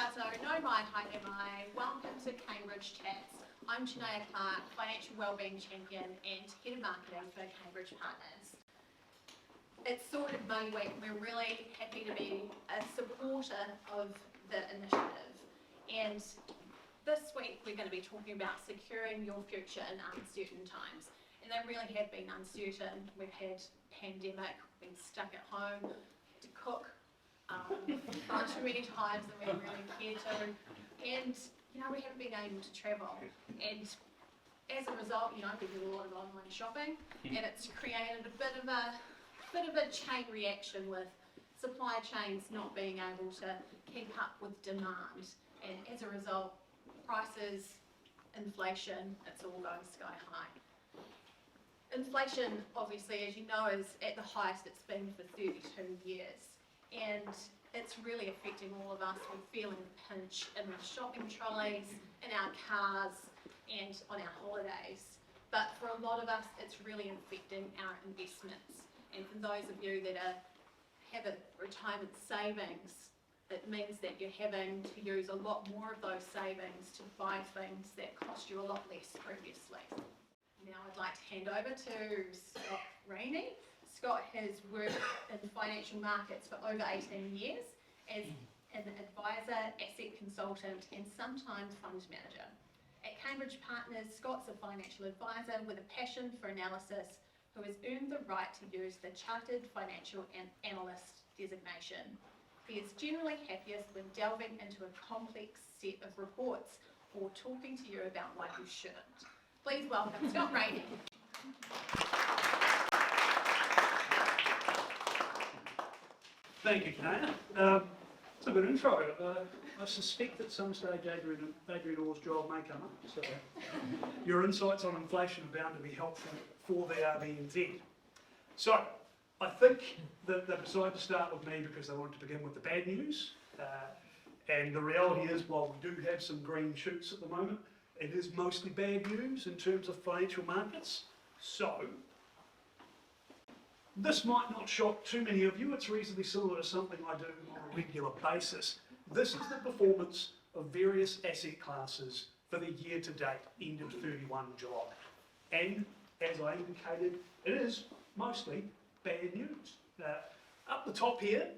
Tato, no mai, haere mai. Welcome to Cambridge Chats. I'm Shania Clark, Financial Wellbeing Champion and Head of Marketing for Cambridge Partners. It's Sorted Money Week. We're really happy to be a supporter of the initiative. And this week we're going to be talking about securing your future in uncertain times. And they really have been uncertain. We've had pandemic, been stuck at home, to cook far too many times than we really care to, and we haven't been able to travel, and as a result, we do a lot of online shopping, and it's created a bit of a chain reaction with supply chains not being able to keep up with demand, and as a result, prices, inflation, it's all going sky high. Inflation, obviously, as you know, is at the highest it's been for 32 years. And it's really affecting all of us. We're feeling the pinch in our shopping trolleys, in our cars, and on our holidays. But for a lot of us, it's really affecting our investments. And for those of you that have a retirement savings, it means that you're having to use a lot more of those savings to buy things that cost you a lot less previously. Now I'd like to hand over to Scott Rainey. Scott has worked in financial markets for over 18 years as an advisor, asset consultant, and sometimes fund manager. At Cambridge Partners, Scott's a financial advisor with a passion for analysis who has earned the right to use the Chartered Financial Analyst designation. He is generally happiest when delving into a complex set of reports or talking to you about why you shouldn't. Please welcome Scott Rainey. Thank you, Kana. It's a good intro. I suspect at some stage Adrian Orr's job may come up, so your insights on inflation are bound to be helpful for the RBNZ. So, I think that they decided to start with me because they wanted to begin with the bad news. And the reality is, while we do have some green shoots at the moment, it is mostly bad news in terms of financial markets. So, this might not shock too many of you. It's reasonably similar to something I do on a regular basis. This is the performance of various asset classes for the year to date, end of 31 July. And as I indicated, it is mostly bad news. Up the top here,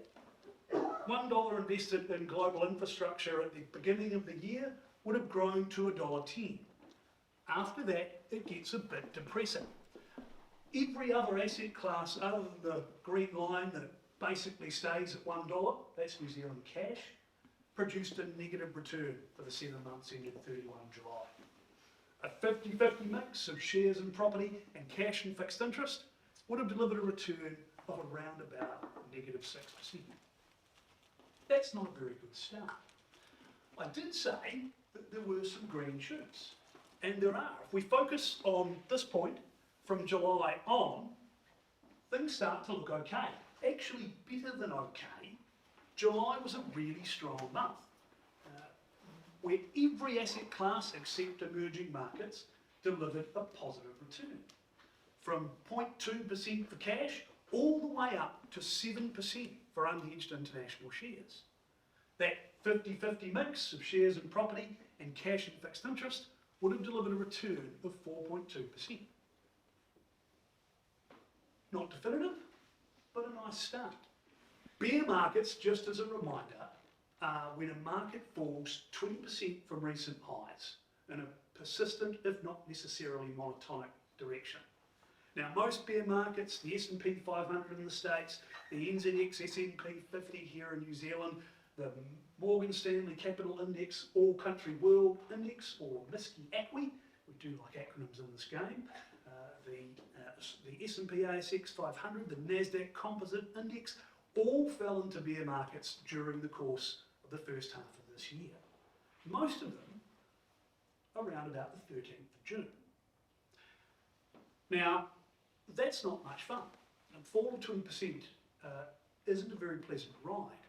$1 invested in global infrastructure at the beginning of the year would have grown to $1.10. After that, it gets a bit depressing. Every other asset class other than the green line that basically stays at $1, that's New Zealand cash, produced a negative return for the 7 months ended 31 July. A 50-50 mix of shares and property and cash and fixed interest would have delivered a return of around about -6%. That's not a very good start. I did say that there were some green shoots, and there are. If we focus on this point, from July on, things start to look okay. Actually better than okay. July was a really strong month, where every asset class except emerging markets delivered a positive return. From 0.2% for cash, all the way up to 7% for unhedged international shares. That 50-50 mix of shares and property and cash and fixed interest would have delivered a return of 4.2%. Not definitive, but a nice start. Bear markets, just as a reminder, are when a market falls 20% from recent highs in a persistent, if not necessarily monotonic direction. Now, most bear markets, the S&P 500 in the States, the NZX S&P 50 here in New Zealand, the Morgan Stanley Capital Index, All Country World Index, or MSCI, we do like acronyms in this game, the S&P ASX 500, the NASDAQ Composite Index, all fell into bear markets during the course of the first half of this year. Most of them around about the 13th of June. Now, that's not much fun. And fall of 20% isn't a very pleasant ride.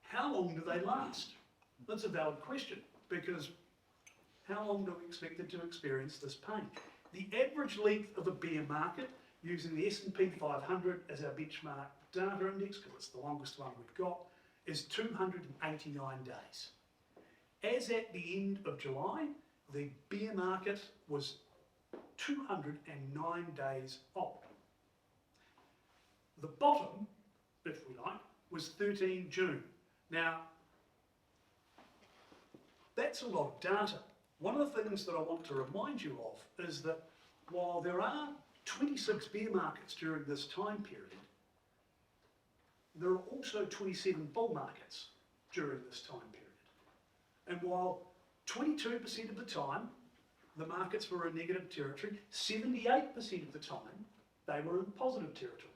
How long do they last? That's a valid question, because how long do we expect it to experience this pain? The average length of a bear market, using the S&P 500 as our benchmark data index, because it's the longest one we've got, is 289 days. As at the end of July, the bear market was 209 days old. The bottom, if we like, was 13 June. Now, that's a lot of data. One of the things that I want to remind you of is that while there are 26 bear markets during this time period, there are also 27 bull markets during this time period. And while 22% of the time the markets were in negative territory, 78% of the time they were in positive territory.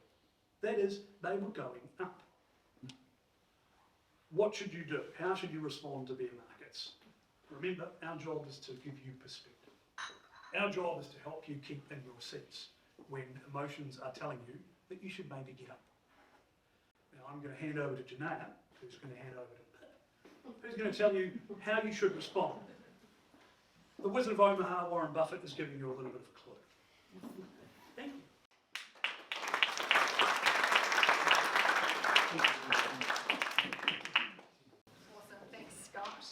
That is, they were going up. What should you do? How should you respond to bear markets? Remember, our job is to give you perspective. Our job is to help you keep in your seats when emotions are telling you that you should maybe get up. Now I'm going to hand over to Janaya, who's going to hand over to Pip, who's going to tell you how you should respond. The Wizard of Omaha, Warren Buffett, is giving you a little bit of a clue. Thank you. Awesome, thanks Scott.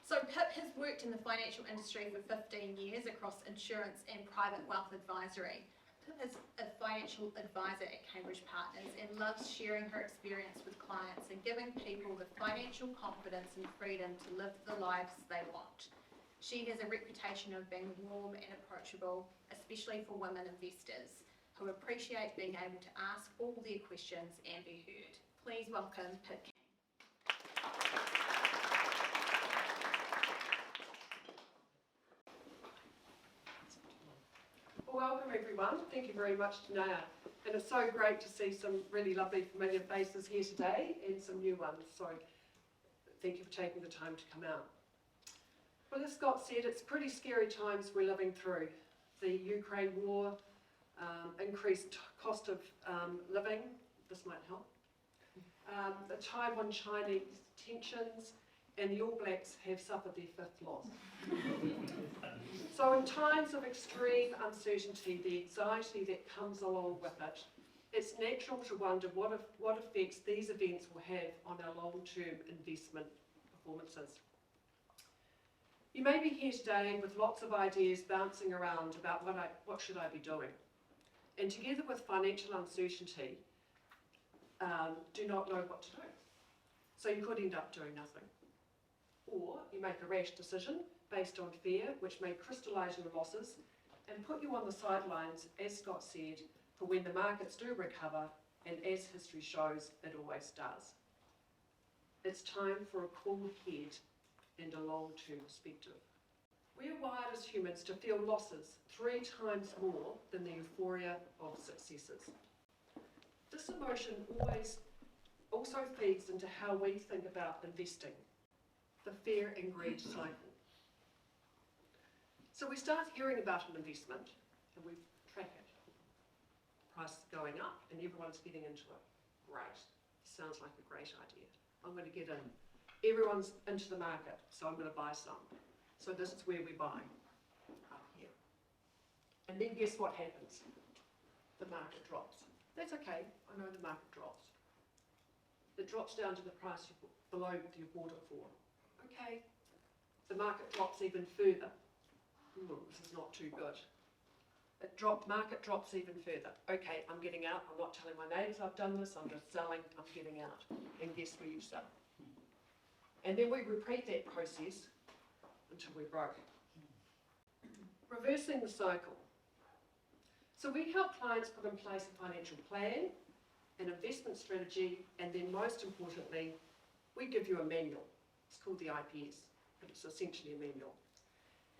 So Pip has worked in the financial industry for 15 years across insurance and private wealth advisory. Pip is a financial advisor at Cambridge Partners and loves sharing her experience with clients and giving people the financial confidence and freedom to live the lives they want. She has a reputation of being warm and approachable, especially for women investors who appreciate being able to ask all their questions and be heard. Please welcome Pip Kean. Well, welcome everyone. Thank you very much, Janaya. And it's so great to see some really lovely familiar faces here today and some new ones. So thank you for taking the time to come out. Well, as Scott said, it's pretty scary times we're living through. The Ukraine war, increased cost of living, this might help. The Taiwan-Chinese tensions, and the All Blacks have suffered their fifth loss. So in times of extreme uncertainty, the anxiety that comes along with it, it's natural to wonder what effects these events will have on our long-term investment performances. You may be here today with lots of ideas bouncing around about what should I be doing. And together with financial uncertainty, do not know what to do. So you could end up doing nothing. Or you make a rash decision based on fear, which may crystallise your losses and put you on the sidelines, as Scott said, for when the markets do recover, and as history shows, it always does. It's time for a cool head and a long-term perspective. We are wired as humans to feel losses 3 times more than the euphoria of successes. This emotion also feeds into how we think about investing, the fear and greed cycle. So we start hearing about an investment and we track it. Price is going up and everyone's getting into it. Great, sounds like a great idea. I'm going to get in. Everyone's into the market, so I'm going to buy some. So this is where we buy, up here. And then guess what happens? The market drops. That's okay, I know the market drops. It drops down to the price below what you bought it for. Okay, the market drops even further. This is not too good. Market drops even further. Okay, I'm getting out. I'm not telling my neighbours I've done this. I'm just selling. I'm getting out. And guess where you sell? And then we repeat that process until we're broke. Reversing the cycle. So we help clients put in place a financial plan, an investment strategy, and then most importantly, we give you a manual. It's called the IPS, but it's essentially a manual.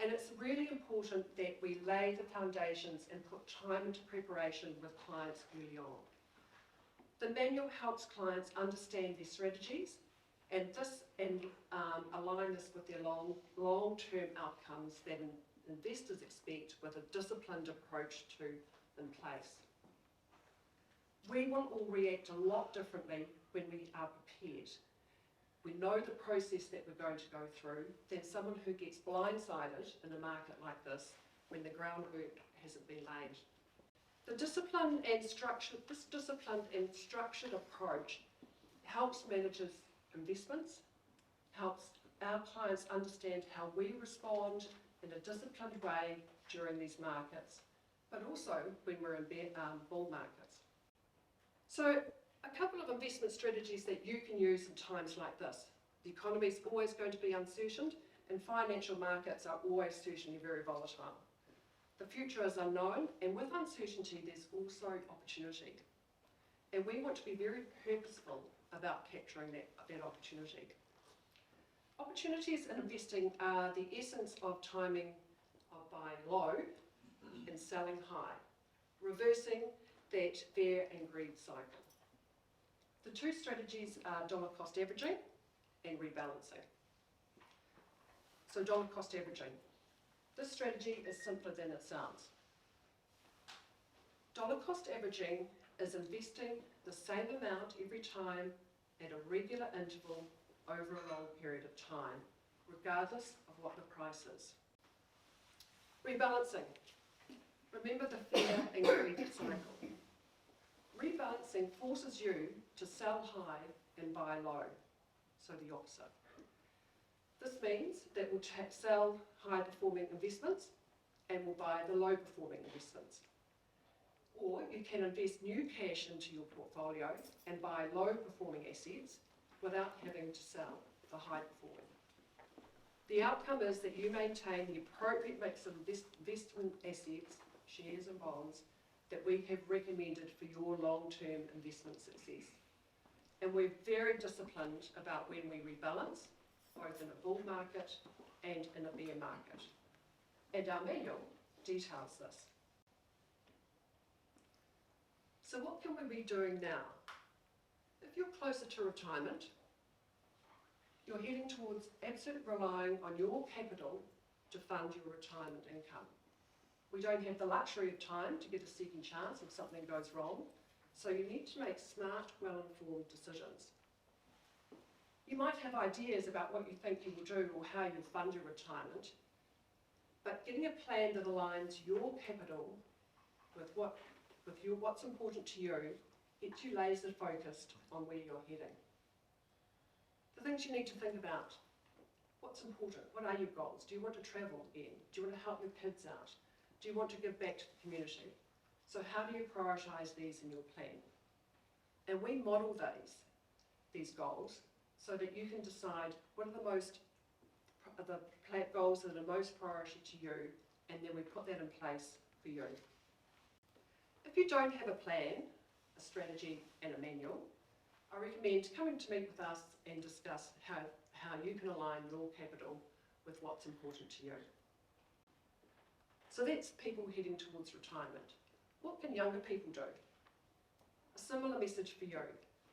And it's really important that we lay the foundations and put time into preparation with clients early on. The manual helps clients understand their strategies and align this with their long-term outcomes that investors expect with a disciplined approach in place. We will all react a lot differently when we are prepared. We know the process that we're going to go through than someone who gets blindsided in a market like this when the groundwork hasn't been laid. This disciplined and structured approach helps managers investments, helps our clients understand how we respond in a disciplined way during these markets, but also when we're in bull markets. So a couple of investment strategies that you can use in times like this. The economy is always going to be uncertain, and financial markets are always certainly very volatile. The future is unknown, and with uncertainty there's also opportunity. And we want to be very purposeful about capturing that opportunity. Opportunities in investing are the essence of timing of buying low and selling high, reversing that fear and greed cycle. The two strategies are dollar cost averaging and rebalancing. So dollar cost averaging. This strategy is simpler than it sounds. Dollar cost averaging is investing the same amount every time at a regular interval over a long period of time, regardless of what the price is. Rebalancing. Remember the fear and greed cycle. Rebalancing forces you to sell high and buy low, so the opposite. This means that we'll sell high-performing investments and we'll buy the low-performing investments. Or you can invest new cash into your portfolio and buy low-performing assets without having to sell the high-performing. The outcome is that you maintain the appropriate mix of investment assets, shares and bonds, that we have recommended for your long-term investment success. And we're very disciplined about when we rebalance, both in a bull market and in a bear market. And our manual details this. So what can we be doing now? If you're closer to retirement, you're heading towards absolute relying on your capital to fund your retirement income. We don't have the luxury of time to get a second chance if something goes wrong, so you need to make smart, well-informed decisions. You might have ideas about what you think you will do or how you'll fund your retirement, but getting a plan that aligns your capital with what's important to you gets you laser focused on where you're heading. The things you need to think about: what's important? What are your goals? Do you want to travel again? Do you want to help your kids out? Do you want to give back to the community? So how do you prioritise these in your plan? And we model these goals so that you can decide what are the goals that are most priority to you, and then we put that in place for you. If you don't have a plan, a strategy and a manual, I recommend coming to meet with us and discuss how you can align your capital with what's important to you. So that's people heading towards retirement. What can younger people do? A similar message for you.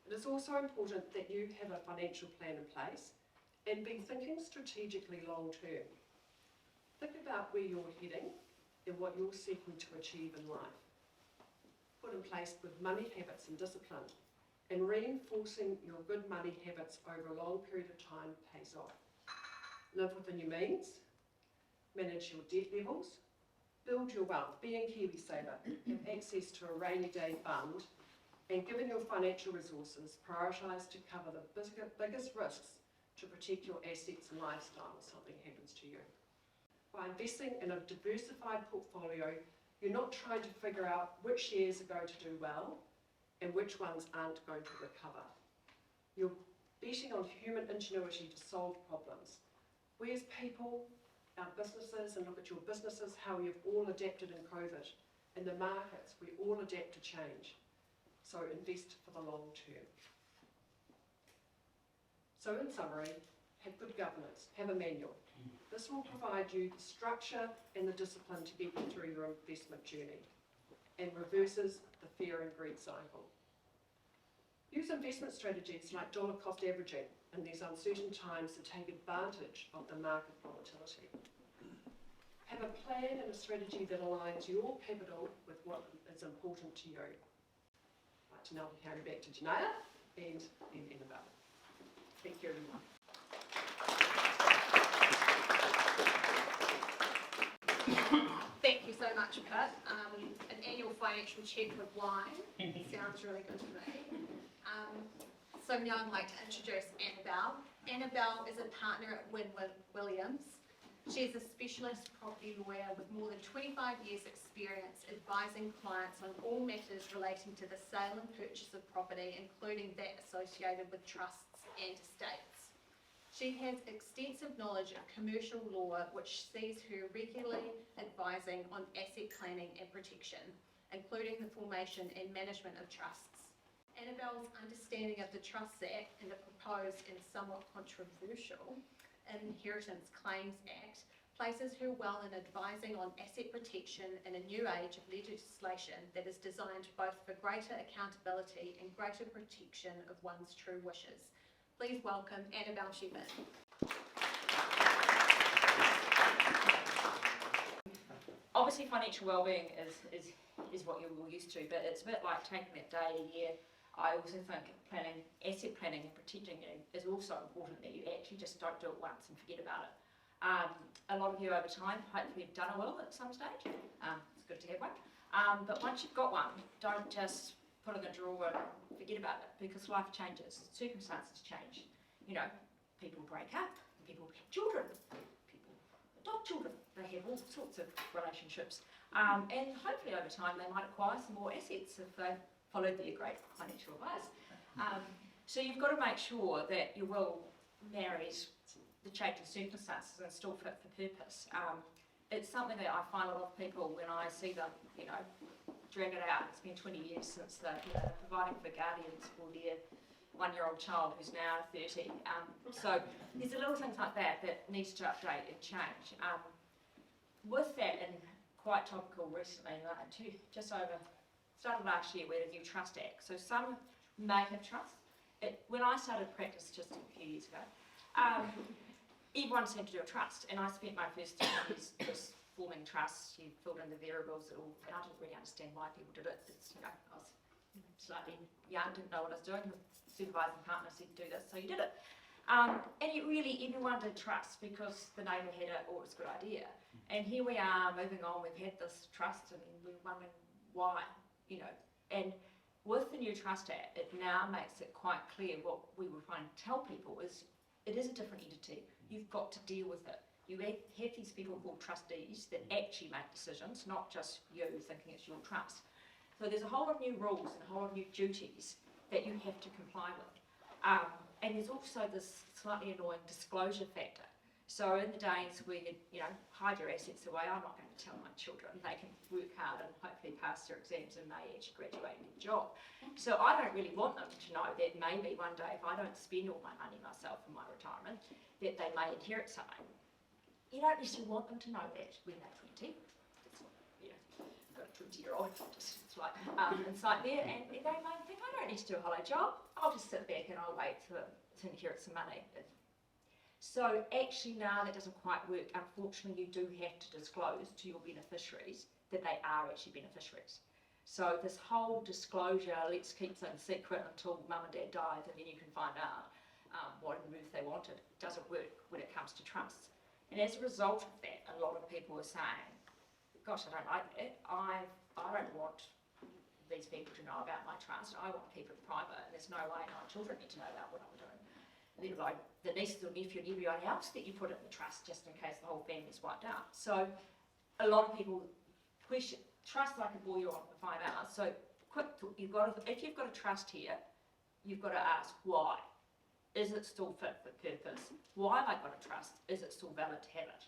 It is also important that you have a financial plan in place and be thinking strategically long term. Think about where you're heading and what you're seeking to achieve in life. Put in place good money habits and discipline, and reinforcing your good money habits over a long period of time pays off. Live within your means, manage your debt levels, build your wealth, be a Kiwi saver, have access to a rainy day fund, and given your financial resources, prioritise to cover the biggest risks to protect your assets and lifestyle if something happens to you. By investing in a diversified portfolio, you're not trying to figure out which shares are going to do well and which ones aren't going to recover. You're betting on human ingenuity to solve problems. We as people, our businesses, and look at your businesses, how you've all adapted in COVID. In the markets, we all adapt to change. So invest for the long term. So in summary, have good governance, have a manual. This will provide you the structure and the discipline to get you through your investment journey and reverses the fear and greed cycle. Use investment strategies like dollar cost averaging in these uncertain times to take advantage of the market volatility. Have a plan and a strategy that aligns your capital with what is important to you. I'd like to now hand back to Janaya and Annabel. Thank you, everyone. Thank you so much, Pip. An annual financial check with wine sounds really good to me. So now I'd like to introduce Annabel. Annabel is a partner at Wynn Williams. She's a specialist property lawyer with more than 25 years experience advising clients on all matters relating to the sale and purchase of property, including that associated with trusts and estates. She has extensive knowledge of commercial law, which sees her regularly advising on asset planning and protection, including the formation and management of trusts. Annabel's understanding of the Trusts Act and the proposed and somewhat controversial Inheritance Claims Act places her well in advising on asset protection in a new age of legislation that is designed both for greater accountability and greater protection of one's true wishes. Please welcome Annabel Sheppard. Obviously financial wellbeing is what you're all used to, but it's a bit like taking that day a year. I also think asset planning and protecting it is also important, that you actually just don't do it once and forget about it. A lot of you over time hopefully have done a will at some stage. It's good to have one. But once you've got one, don't just put it in a drawer and forget about it, because life changes, circumstances change. You know, people break up, people have children, people adopt children, they have all sorts of relationships. And hopefully over time they might acquire some more assets if they followed their great financial advice. So you've got to make sure that your will marries the changing circumstances and still fit for purpose. It's something that I find a lot of people, when I see them, you know, drag it out. It's been 20 years since they're providing for guardians for their one-year-old child who's now 30. So there's little things like that that needs to update and change. With that, and quite topical recently, started last year, we had a new Trust Act. So some may have trust. When I started practice just a few years ago, everyone seemed to do a trust, and I spent my first 2 years just forming trusts. You filled in the variables, and I didn't really understand why people did it. It's, you know, I was slightly young, didn't know what I was doing. The supervising partner said do this, so you did it. And everyone did trust because the neighbour had it, or it was a good idea. And here we are moving on, we've had this trust, and we're wondering why. You know, and with the new Trust Act, it now makes it quite clear what we were trying to tell people is it is a different entity. You've got to deal with it. You have these people called trustees that actually make decisions, not just you thinking it's your trust. So there's a whole lot of new rules and a whole lot of new duties that you have to comply with. And there's also this slightly annoying disclosure factor. So in the days where you know, hide your assets away, I'm not going to tell my children. They can work hard and hopefully pass their exams and may actually graduate and get a job. So I don't really want them to know that maybe one day if I don't spend all my money myself in my retirement, that they may inherit something. You don't necessarily want them to know that when they're 20. It's, you know, got a 20-year-old, just it's like inside there, and they may think, I don't need to do a hollow job. I'll just sit back and I'll wait to inherit some money. So actually now that doesn't quite work. Unfortunately, you do have to disclose to your beneficiaries that they are actually beneficiaries. So this whole disclosure, let's keep things secret until mum and dad died and then you can find out what on earth they wanted, doesn't work when it comes to trusts. And as a result of that, a lot of people are saying, gosh, I don't like it. I don't want these people to know about my trust. I want to keep it private, and there's no way my children need to know about what I'm doing. Let alone the nieces or nephew and everyone else that you put in the trust, just in case the whole family's wiped out. So a lot of people question trust like a bore you on for 5 hours. So quick, if you've got a trust here, you've got to ask why. Is it still fit for purpose? Why have I got a trust? Is it still valid to have it?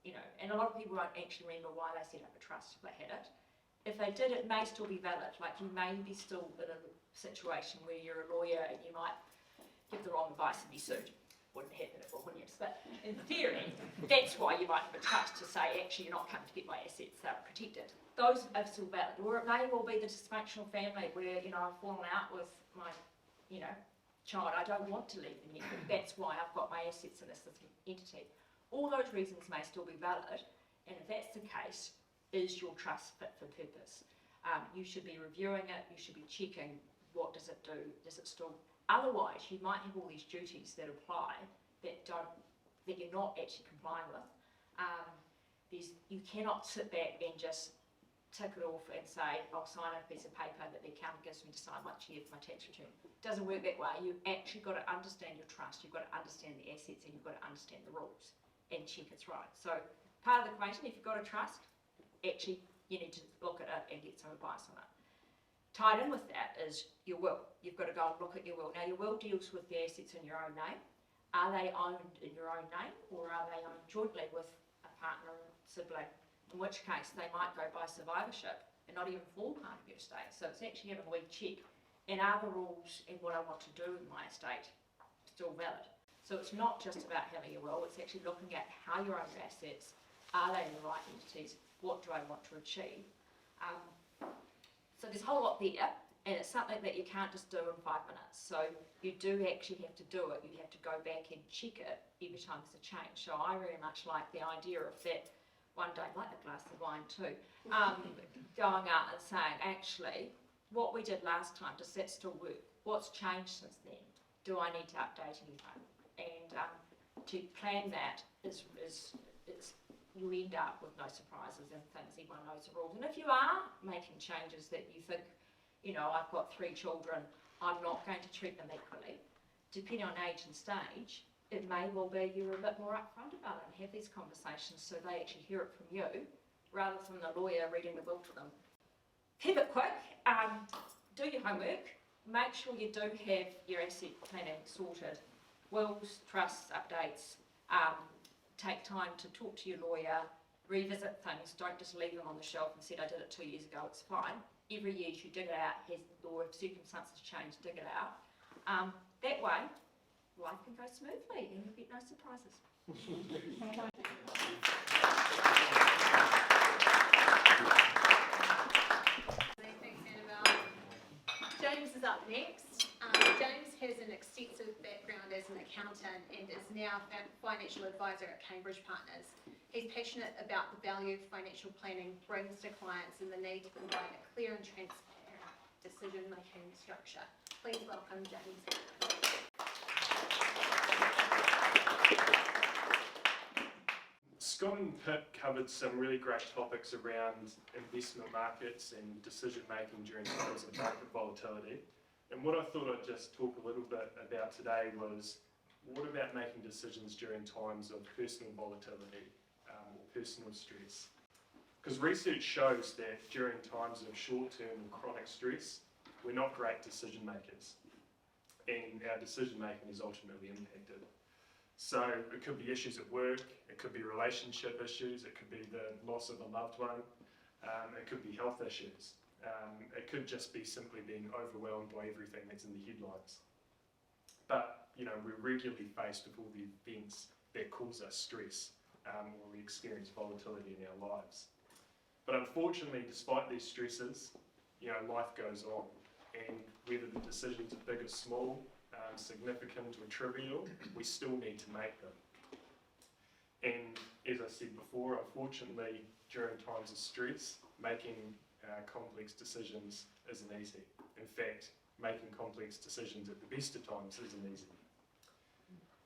You know, and a lot of people won't actually remember why they set up a trust if they had it. If they did, it may still be valid. Like you may be still in a situation where you're a lawyer and you might give the wrong advice and be sued. Wouldn't happen at all, wouldn't it? But in theory, that's why you might have a trust to say, actually, you're not coming to get my assets, they're protected. Those are still valid. Or it may well be the dysfunctional family where, you know, I've fallen out with my, you know, child. I don't want to leave them yet, but that's why I've got my assets in this entity. All those reasons may still be valid, and if that's the case, is your trust fit for purpose? You should be reviewing it, you should be checking what does it do, does it still. Otherwise, you might have all these duties that apply that you're not actually complying with. You cannot sit back and just tick it off and say, I'll sign a piece of paper that the accountant gives me to sign once a year for my tax return. It doesn't work that way. You've actually got to understand your trust, you've got to understand the assets, and you've got to understand the rules and check it's right. So part of the equation, if you've got a trust, actually you need to look at it and get some advice on it. Tied in with that is your will. You've got to go and look at your will. Now your will deals with the assets in your own name. Are they owned in your own name, or are they owned jointly with a partner or sibling? In which case they might go by survivorship and not even form part of your estate. So it's actually having a wee check, and are the rules and what I want to do in my estate still valid? So it's not just about having a will, it's actually looking at how you own your assets, are they in the right entities, what do I want to achieve? So there's a whole lot there, and it's something that you can't just do in 5 minutes. So you do actually have to do it, you have to go back and check it every time there's a change. So I very much like the idea of that. One day, like a glass of wine too, going out and saying, actually, what we did last time, does that still work? What's changed since then? Do I need to update anything? And to plan that is you end up with no surprises and things, everyone knows the rules. And if you are making changes that you think, you know, I've got 3 children, I'm not going to treat them equally, depending on age and stage, it may well be you're a bit more upfront about it and have these conversations so they actually hear it from you rather than the lawyer reading the will to them. Keep it quick, do your homework, make sure you do have your asset planning sorted, wills, trusts, updates, take time to talk to your lawyer, revisit things, don't just leave them on the shelf and say I did it 2 years ago, it's fine. Every year you should dig it out, has the law, if circumstances change, dig it out. That way, life can go smoothly and you'll get no surprises. Thanks, Annabel. James is up next. James has an extensive background as an accountant and is now a financial advisor at Cambridge Partners. He's passionate about the value financial planning brings to clients and the need to provide a clear and transparent decision-making structure. Please welcome James. Scott and Pip covered some really great topics around investment markets and decision making during times of market volatility. And what I thought I'd just talk a little bit about today was, what about making decisions during times of personal volatility or personal stress? Because research shows that during times of short-term and chronic stress, we're not great decision makers, and our decision making is ultimately impacted. So it could be issues at work, it could be relationship issues, it could be the loss of a loved one, it could be health issues. It could just be simply being overwhelmed by everything that's in the headlines. But, you know, we're regularly faced with all the events that cause us stress, or we experience volatility in our lives. But unfortunately, despite these stresses, you know, life goes on, and whether the decisions are big or small, significant or trivial, we still need to make them. And as I said before, unfortunately, during times of stress, making complex decisions isn't easy. In fact, making complex decisions at the best of times isn't easy.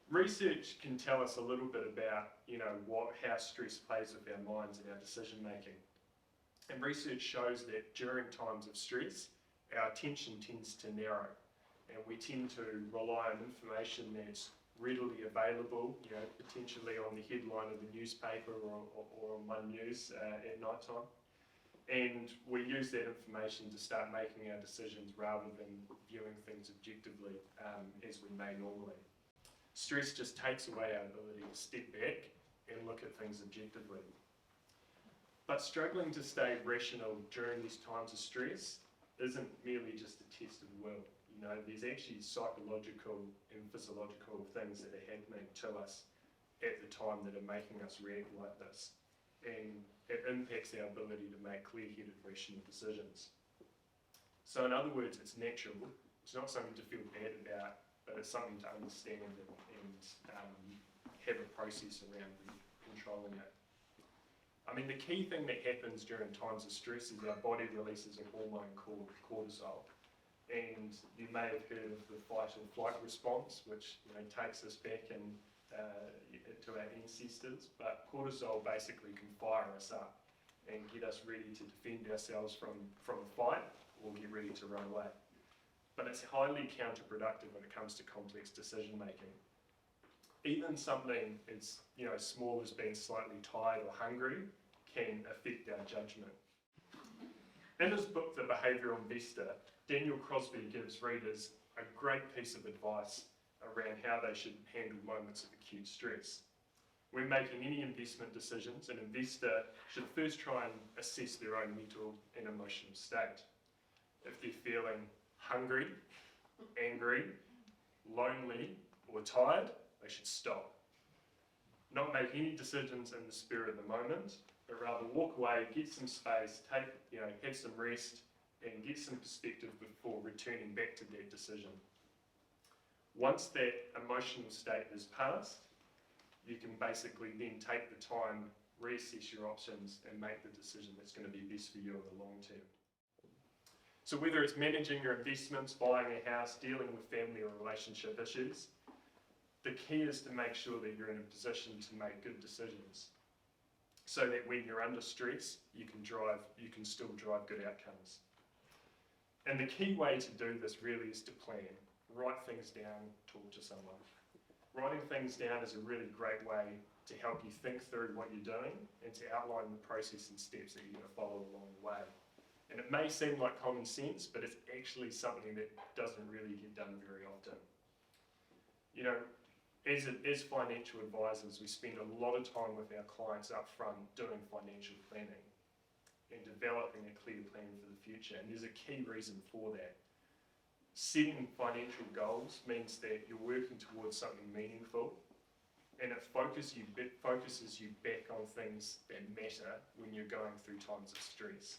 Research can tell us a little bit about, you know, how stress plays with our minds and our decision making. And research shows that during times of stress, our attention tends to narrow, and we tend to rely on information that's readily available, you know, potentially on the headline of the newspaper or on One News at night time. And we use that information to start making our decisions rather than viewing things objectively as we may normally. Stress just takes away our ability to step back and look at things objectively. But struggling to stay rational during these times of stress isn't merely just a test of will. You know, there's actually psychological and physiological things that are happening to us at the time that are making us react like this. And it impacts our ability to make clear-headed, rational decisions. So in other words, it's natural. It's not something to feel bad about, but it's something to understand and have a process around controlling it. I mean, the key thing that happens during times of stress is our body releases a hormone called cortisol. And you may have heard of the fight or flight response, which, you know, takes us back to our ancestors. But cortisol basically can fire us up, and get us ready to defend ourselves from a fight or get ready to run away. But it's highly counterproductive when it comes to complex decision making. Even something as small as being slightly tired or hungry can affect our judgment. In his book, The Behavioural Investor, Daniel Crosby gives readers a great piece of advice around how they should handle moments of acute stress. When making any investment decisions, an investor should first try and assess their own mental and emotional state. If they're feeling hungry, angry, lonely, or tired, they should stop. Not make any decisions in the spur of the moment, but rather walk away, get some space, have some rest, and get some perspective before returning back to that decision. Once that emotional state is passed, you can basically then take the time, reassess your options, and make the decision that's going to be best for you in the long term. So whether it's managing your investments, buying a house, dealing with family or relationship issues, the key is to make sure that you're in a position to make good decisions, so that when you're under stress, you can still drive good outcomes. And the key way to do this really is to plan. Write things down, talk to someone. Writing things down is a really great way to help you think through what you're doing and to outline the process and steps that you're going to follow along the way. And it may seem like common sense, but it's actually something that doesn't really get done very often. As financial advisors, we spend a lot of time with our clients up front doing financial planning and developing a clear plan for the future. And there's a key reason for that. Setting financial goals means that you're working towards something meaningful, and it focuses you back on things that matter when you're going through times of stress.